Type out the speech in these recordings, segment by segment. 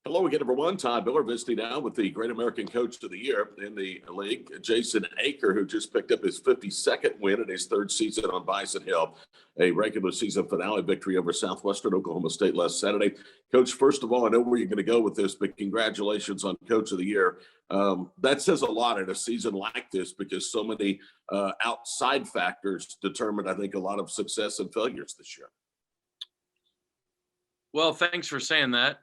Hello again, everyone. Todd Miller visiting now with the Great American Coach of the Year in the league, Jason Eaker, who just picked up his 52nd win in his third season on Bison Hill, a regular season finale victory over Southwestern Oklahoma State last Saturday. Coach, first of all, I know where you're going to go with this, but congratulations on Coach of the Year. That says a lot in a season like this because so many outside factors determine, I think, a lot of success and failures this year. Well, thanks for saying that.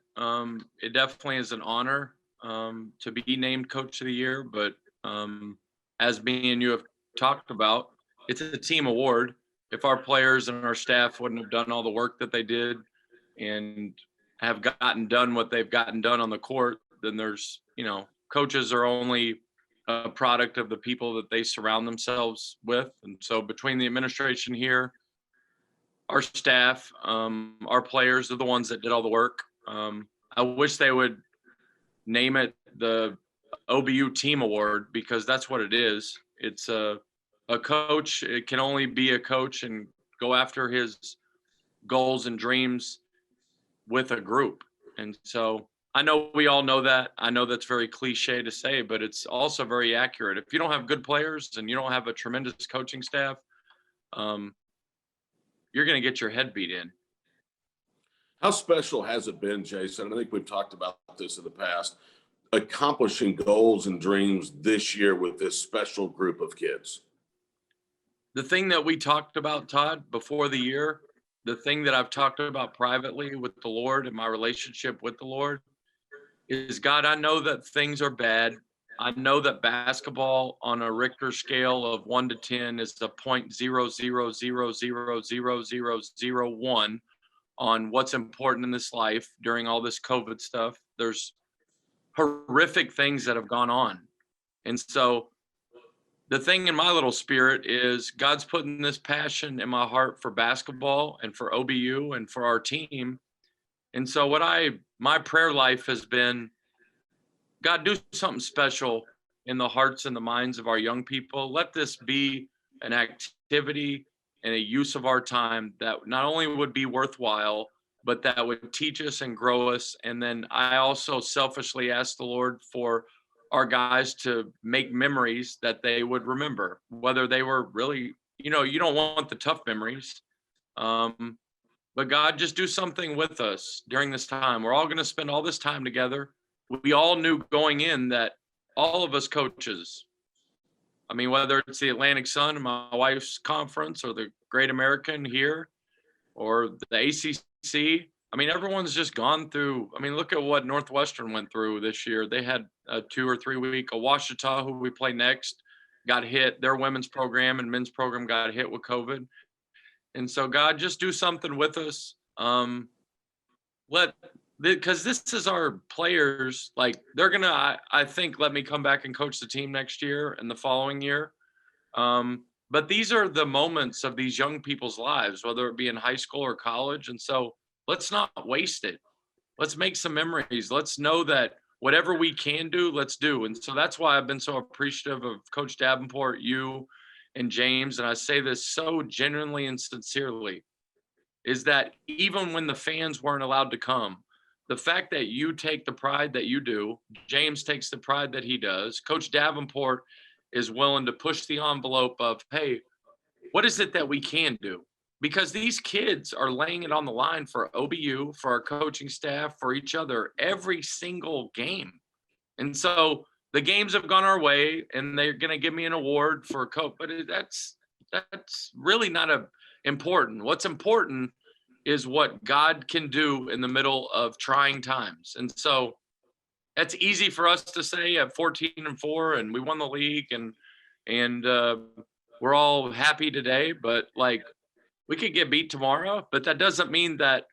It definitely is an honor to be named Coach of the Year, but as me and you have talked about, it's a team award. If our players and our staff wouldn't have done all the work that they did and have gotten done what they've gotten done on the court, then there's, coaches are only a product of the people that they surround themselves with. And so between the administration here, our staff, our players are the ones that did all the work. I wish they would name it the OBU Team Award because that's what it is. It's a coach. It can only be a coach and go after his goals and dreams with a group. And so I know we all know that. I know that's very cliche to say, but it's also very accurate. If you don't have good players and you don't have a tremendous coaching staff, you're going to get your head beat in. How special has it been, Jason? I think we've talked about this in the past, accomplishing goals and dreams this year with this special group of kids. The thing that we talked about, Todd, before the year, the thing that I've talked about privately with the Lord and my relationship with the Lord is, God, I know that things are bad. I know that basketball on a Richter scale of 1 to 10 is a 0.00000001 on what's important in this life during all this COVID stuff. There's horrific things that have gone on. And so the thing in my little spirit is God's putting this passion in my heart for basketball and for OBU and for our team. And so my prayer life has been, God, do something special in the hearts and the minds of our young people. Let this be an activity and a use of our time that not only would be worthwhile, but that would teach us and grow us. And then I also selfishly ask the Lord for our guys to make memories that they would remember, whether they were really, you don't want the tough memories. But God, just do something with us during this time. We're all going to spend all this time together. We all knew going in that all of us coaches, I mean, whether it's the Atlantic Sun and my wife's conference or the Great American here or the ACC, I mean, everyone's just gone through. I mean, look at what Northwestern went through this year. They had a 2 or 3 week, Ouachita, who we play next, got hit. Their women's program and men's program got hit with COVID. And so, God, just do something with us. Because this is our players, like they're going to, I think, let me come back and coach the team next year and the following year. But these are the moments of these young people's lives, whether it be in high school or college. And so let's not waste it. Let's make some memories. Let's know that whatever we can do, let's do. And so that's why I've been so appreciative of Coach Davenport, you and James. And I say this so genuinely and sincerely, is that even when the fans weren't allowed to come, the fact that you take the pride that you do, James takes the pride that he does, Coach Davenport is willing to push the envelope of, hey, what is it that we can do? Because these kids are laying it on the line for OBU, for our coaching staff, for each other, every single game. And so the games have gone our way, and they're going to give me an award for a coach, but that's really not important. What's important is what God can do in the middle of trying times. And so that's easy for us to say at 14-4, and we won the league, and we're all happy today, but like we could get beat tomorrow, but that doesn't mean that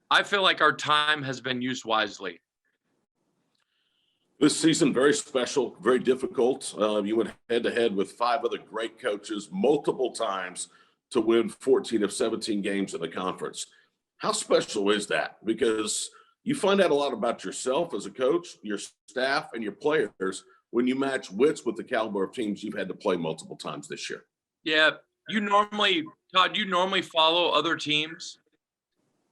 I feel like our time has been used wisely. This season, very special, very difficult. You went head-to-head with 5 other great coaches multiple times to win 14 of 17 games in the conference. How special is that? Because you find out a lot about yourself as a coach, your staff, and your players when you match wits with the caliber of teams you've had to play multiple times this year. Yeah, Todd, you normally follow other teams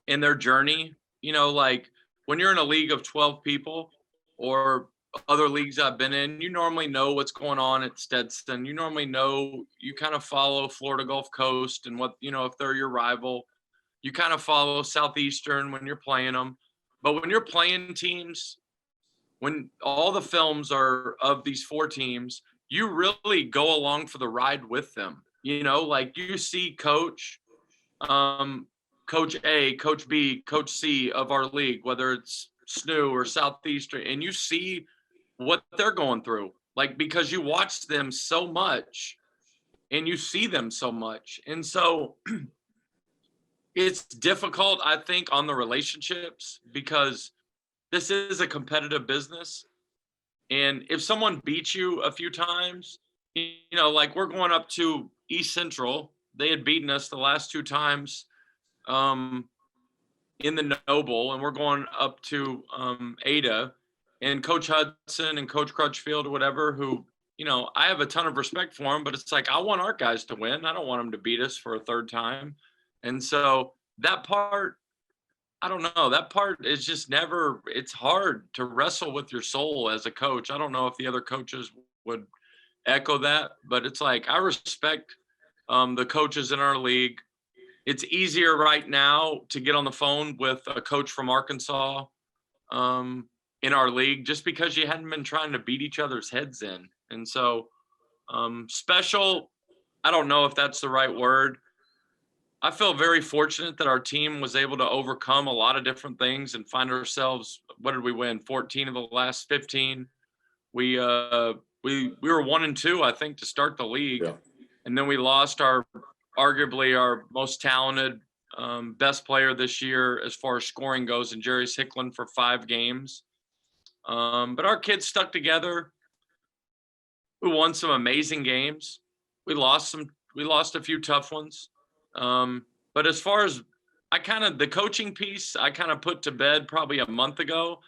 in their journey. Like when you're in a league of 12 people or other leagues I've been in, you normally know what's going on at Stetson. You normally know, you kind of follow Florida Gulf Coast and what, if they're your rival, you kind of follow Southeastern when you're playing them. But when you're playing teams, when all the films are of these 4 teams, you really go along for the ride with them. Like you see Coach A, Coach B, Coach C of our league, whether it's SNU or Southeastern, and you see what they're going through, like, because you watch them so much and you see them so much. And so it's difficult, I think, on the relationships because this is a competitive business. And if someone beats you a few times, like we're going up to East Central, they had beaten us the last 2 times in the Noble, and we're going up to Ada, and Coach Hudson and Coach Crutchfield or whatever, who, I have a ton of respect for them, but it's like, I want our guys to win. I don't want them to beat us for a 3rd time. And so that part, I don't know. That part is just never, it's hard to wrestle with your soul as a coach. I don't know if the other coaches would echo that, but it's like, I respect the coaches in our league. It's easier right now to get on the phone with a coach from Arkansas in our league, just because you hadn't been trying to beat each other's heads in. And so special, I don't know if that's the right word. I feel very fortunate that our team was able to overcome a lot of different things and find ourselves, what did we win? 14 of the last 15. We were 1-2, I think, to start the league. Yeah. And then we lost arguably our most talented, best player this year as far as scoring goes, and Jerry's Hicklin for 5 games. But our kids stuck together. We won some amazing games. We lost a few tough ones. But as far as the coaching piece, I kind of put to bed probably a month ago.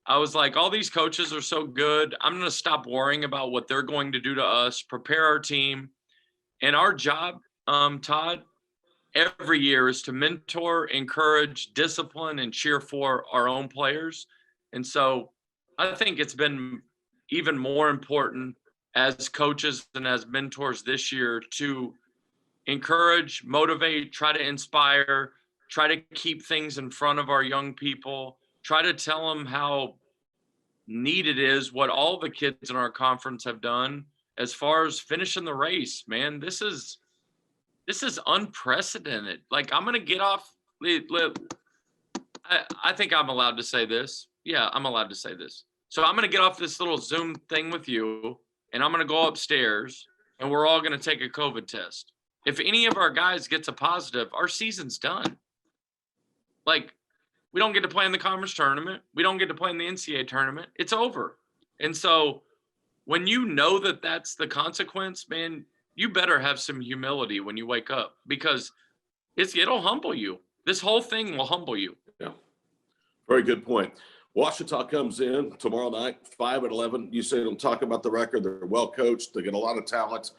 I was like, all these coaches are so good. I'm going to stop worrying about what they're going to do to us, prepare our team. And our job, Todd, every year is to mentor, encourage, discipline, and cheer for our own players. And so I think it's been even more important as coaches and as mentors this year to encourage, motivate, try to inspire, try to keep things in front of our young people, try to tell them how neat it is what all the kids in our conference have done as far as finishing the race. Man, this is unprecedented. Like, I'm going to get off. I think I'm allowed to say this. Yeah, I'm allowed to say this. So I'm going to get off this little Zoom thing with you, and I'm going to go upstairs, and we're all going to take a COVID test. If any of our guys gets a positive, our season's done. Like, we don't get to play in the conference tournament. We don't get to play in the NCAA tournament. It's over. And so when you know that that's the consequence, man, you better have some humility when you wake up, because it'll humble you. This whole thing will humble you. Yeah. Very good point. Ouachita comes in tomorrow night, 5-11. You say, don't talk about the record. They're well coached. They get a lot of talent.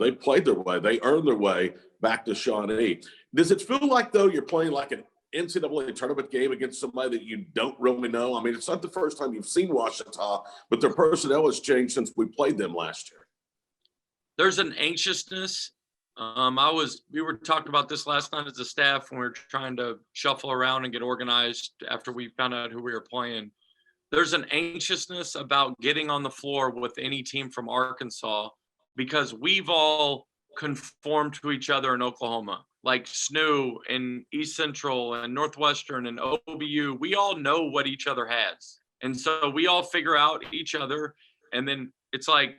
They played their way. They earned their way back to Shawnee. Does it feel like, though, you're playing like an NCAA tournament game against somebody that you don't really know? I mean, it's not the first time you've seen Ouachita, but their personnel has changed since we played them last year. There's an anxiousness. We were talking about this last night as a staff when we were trying to shuffle around and get organized after we found out who we were playing. There's an anxiousness about getting on the floor with any team from Arkansas, because we've all conformed to each other in Oklahoma, like SNU and East Central and Northwestern and OBU. We all know what each other has. And so we all figure out each other. And then it's like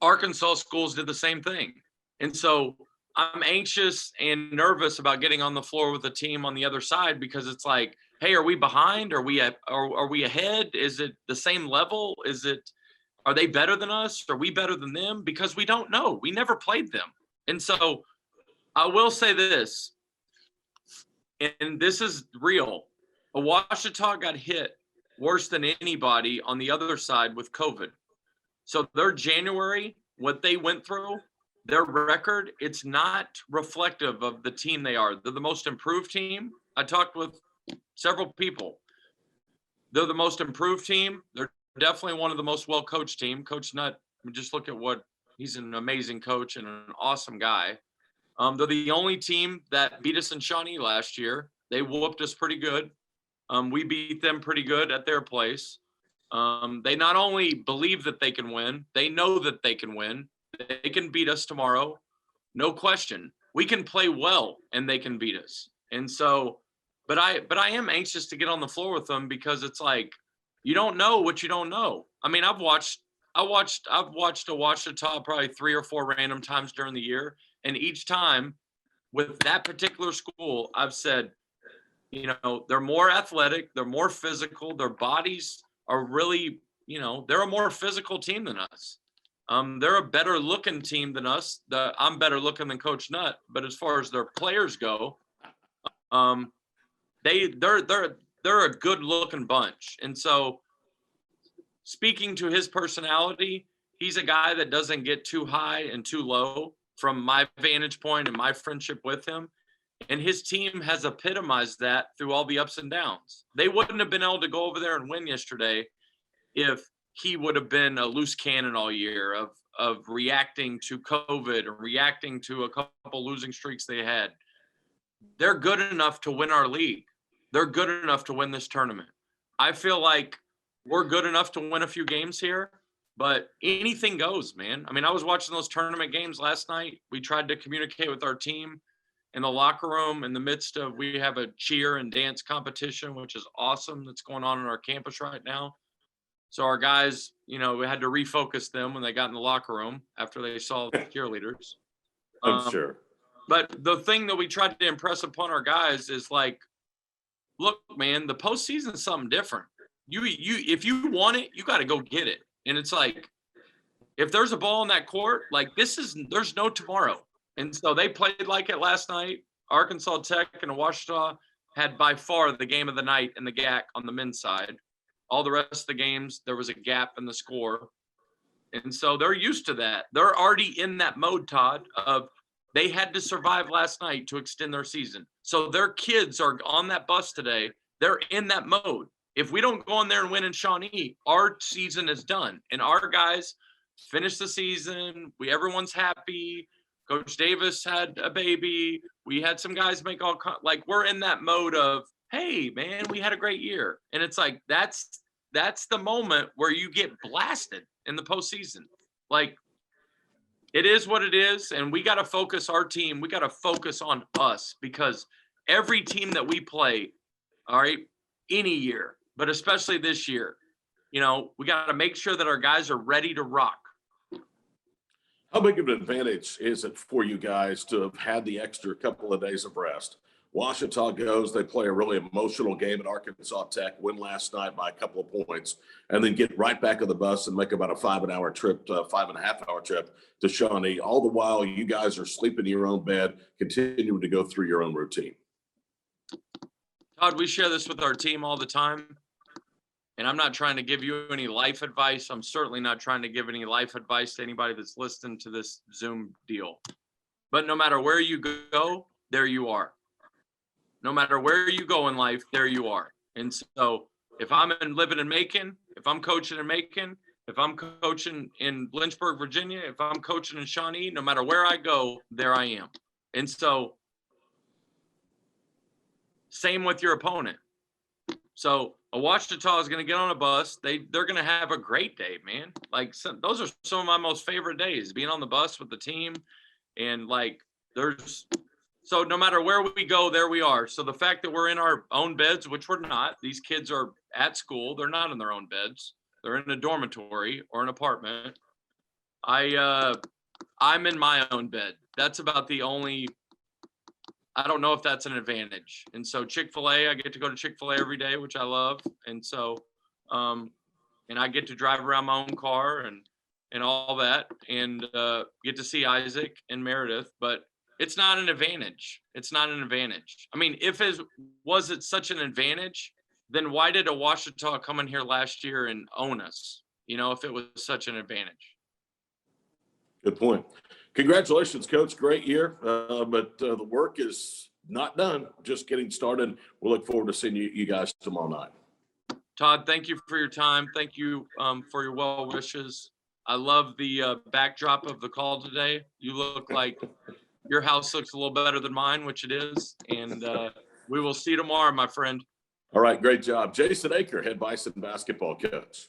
Arkansas schools did the same thing. And so I'm anxious and nervous about getting on the floor with a team on the other side, because it's like, hey, are we behind? Are we ahead? Is it the same level? Are they better than us? Are we better than them? Because we don't know. We never played them. And so I will say this, and this is real. Ouachita got hit worse than anybody on the other side with COVID. So their January, what they went through, their record, it's not reflective of the team they are. They're the most improved team. I talked with several people. They're the most improved team. They're definitely one of the most well-coached team. Coach Nutt, I mean, just look at what he's an amazing coach and an awesome guy. They're the only team that beat us in Shawnee last year. They whooped us pretty good. We beat them pretty good at their place. They not only believe that they can win, they know that they can win. They can beat us tomorrow. No question. We can play well and they can beat us. And so, but I am anxious to get on the floor with them because it's like, you don't know what you don't know. I mean, I've watched Ouachita probably 3 or 4 random times during the year. And each time with that particular school, I've said, you know, they're more athletic, they're more physical, their bodies are really, you know, they're a more physical team than us. They're a better looking team than us. I'm better looking than Coach Nutt, but as far as their players go, they're a good looking bunch. And so speaking to his personality, he's a guy that doesn't get too high and too low from my vantage point and my friendship with him. And his team has epitomized that through all the ups and downs. They wouldn't have been able to go over there and win yesterday if he would have been a loose cannon all year of reacting to COVID or reacting to a couple losing streaks they had. They're good enough to win our league. They're good enough to win this tournament. I feel like we're good enough to win a few games here, but anything goes, man. I mean, I was watching those tournament games last night. We tried to communicate with our team in the locker room in the midst of, we have a cheer and dance competition, which is awesome, that's going on our campus right now. So our guys, you know, we had to refocus them when they got in the locker room after they saw the cheerleaders. I'm sure. But the thing that we tried to impress upon our guys is like, look, man, the postseason is something different. If you want it, you got to go get it. And it's like, if there's a ball in that court, like there's no tomorrow. And so they played like it last night. Arkansas Tech and Ouachita had by far the game of the night in the GAC on the men's side. All the rest of the games, there was a gap in the score. And so they're used to that. They're already in that mode, Todd, of they had to survive last night to extend their season. So their kids are on that bus today. They're in that mode. If we don't go in there and win in Shawnee, our season is done. And our guys finish the season. Everyone's happy. Coach Davis had a baby. We had some guys make like we're in that mode of, hey, man, we had a great year. And it's like, that's the moment where you get blasted in the postseason. Like, it is what it is. And we got to focus our team. We got to focus on us because every team that we play, all right, any year, but especially this year, you know, we got to make sure that our guys are ready to rock. How big of an advantage is it for you guys to have had the extra couple of days of rest? Ouachita goes, they play a really emotional game at Arkansas Tech, win last night by a couple of points, and then get right back on the bus and make about a 5.5-hour trip to Shawnee. All the while, you guys are sleeping in your own bed, continuing to go through your own routine. Todd, we share this with our team all the time. And I'm not trying to give you any life advice. I'm certainly not trying to give any life advice to anybody that's listening to this Zoom deal. But no matter where you go, there you are. No matter where you go in life, there you are. And so if I'm living in Macon, if I'm coaching in Macon, if I'm coaching in Lynchburg, Virginia, if I'm coaching in Shawnee, no matter where I go, there I am. And so same with your opponent. So Ouachita is going to get on a bus. They're going to have a great day, man. Like those are some of my most favorite days, being on the bus with the team. And like so no matter where we go, there we are. So the fact that we're in our own beds, which we're not, these kids are at school. They're not in their own beds. They're in a dormitory or an apartment. I'm in my own bed. That's about the only, I don't know if that's an advantage. And so Chick-fil-A, I get to go to Chick-fil-A every day, which I love. And so, and I get to drive around my own car and all that and get to see Isaac and Meredith, but it's not an advantage. It's not an advantage. I mean, was it such an advantage, then why did Ouachita come in here last year and own us? You know, if it was such an advantage. Good point. Congratulations, Coach. Great year. But the work is not done, just getting started. We'll look forward to seeing you guys tomorrow night. Todd, thank you for your time. Thank you for your well wishes. I love the backdrop of the call today. You look like your house looks a little better than mine, which it is. And we will see you tomorrow, my friend. All right, great job. Jason Eaker, head Bison basketball coach.